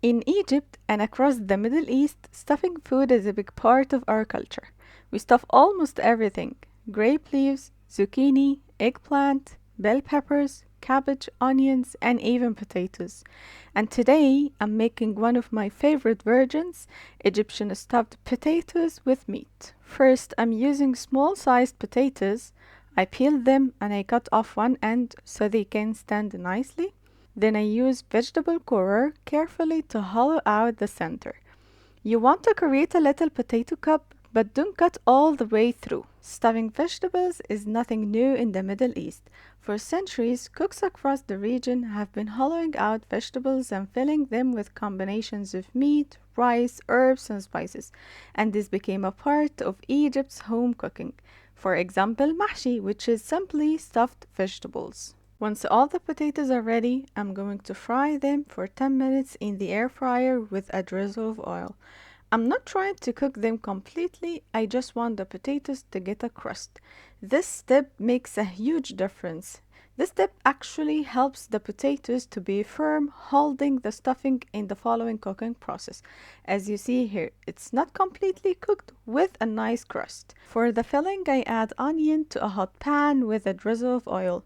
In Egypt and across the Middle East, stuffing food is a big part of our culture. We stuff almost everything: grape leaves, zucchini, eggplant, bell peppers, cabbage, onions, and even potatoes. And today I'm making one of my favorite versions: Egyptian stuffed potatoes with meat. First, I'm using small sized potatoes. I peel them and I cut off one end so they can stand nicely. Then I use vegetable corer carefully to hollow out the center. You want to create a little potato cup, but don't cut all the way through. Stuffing vegetables is nothing new in the Middle East. For centuries, cooks across the region have been hollowing out vegetables and filling them with combinations of meat, rice, herbs, and spices, and this became a part of Egypt's home cooking. For example, mahshi, which is simply stuffed vegetables. Once all the potatoes are ready, I'm going to fry them for 10 minutes in the air fryer with a drizzle of oil. I'm not trying to cook them completely, I just want the potatoes to get a crust. This step makes a huge difference. This step actually helps the potatoes to be firm, holding the stuffing in the following cooking process. As you see here, it's not completely cooked with a nice crust. For the filling, I add onion to a hot pan with a drizzle of oil.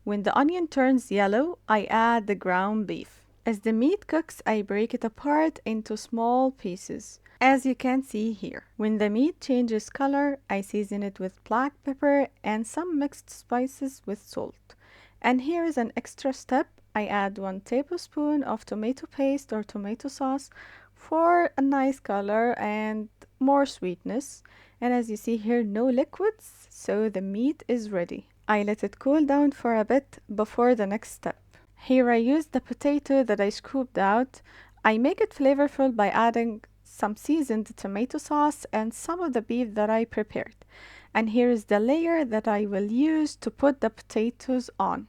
When the onion turns yellow, I add the ground beef. As the meat cooks, I break it apart into small pieces, as you can see here. When the meat changes color, I season it with black pepper and some mixed spices with salt. And here is an extra step. I add 1 tablespoon of tomato paste or tomato sauce for a nice color and more sweetness. And as you see here, no liquids, so the meat is ready. I let it cool down for a bit before the next step. Here I use the potato that I scooped out. I make it flavorful by adding some seasoned tomato sauce and some of the beef that I prepared. And here is the layer that I will use to put the potatoes on.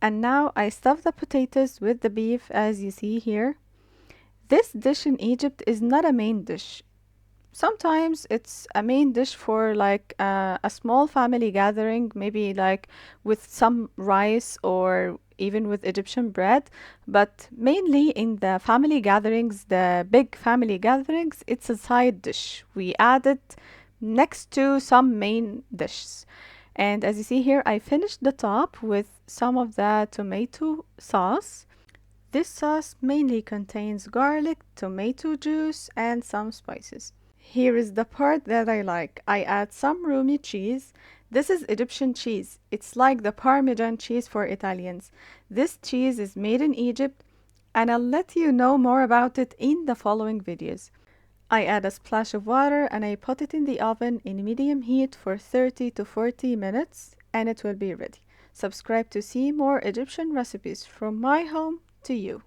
And now I stuff the potatoes with the beef, as you see here. This dish in Egypt is not a main dish. Sometimes it's a main dish for like a small family gathering, maybe like with some rice or even with Egyptian bread, but mainly in the family gatherings, the big family gatherings, it's a side dish. We add it next to some main dishes. And as you see here, I finished the top with some of the tomato sauce. This sauce mainly contains garlic, tomato juice, and some spices. Here is the part that I like. I add some Roumy cheese. This is Egyptian cheese. It's like the Parmesan cheese for Italians. This cheese is made in Egypt, and I'll let you know more about it in the following videos. I add a splash of water and I put it in the oven in medium heat for 30 to 40 minutes and it will be ready. Subscribe to see more Egyptian recipes from my home to you.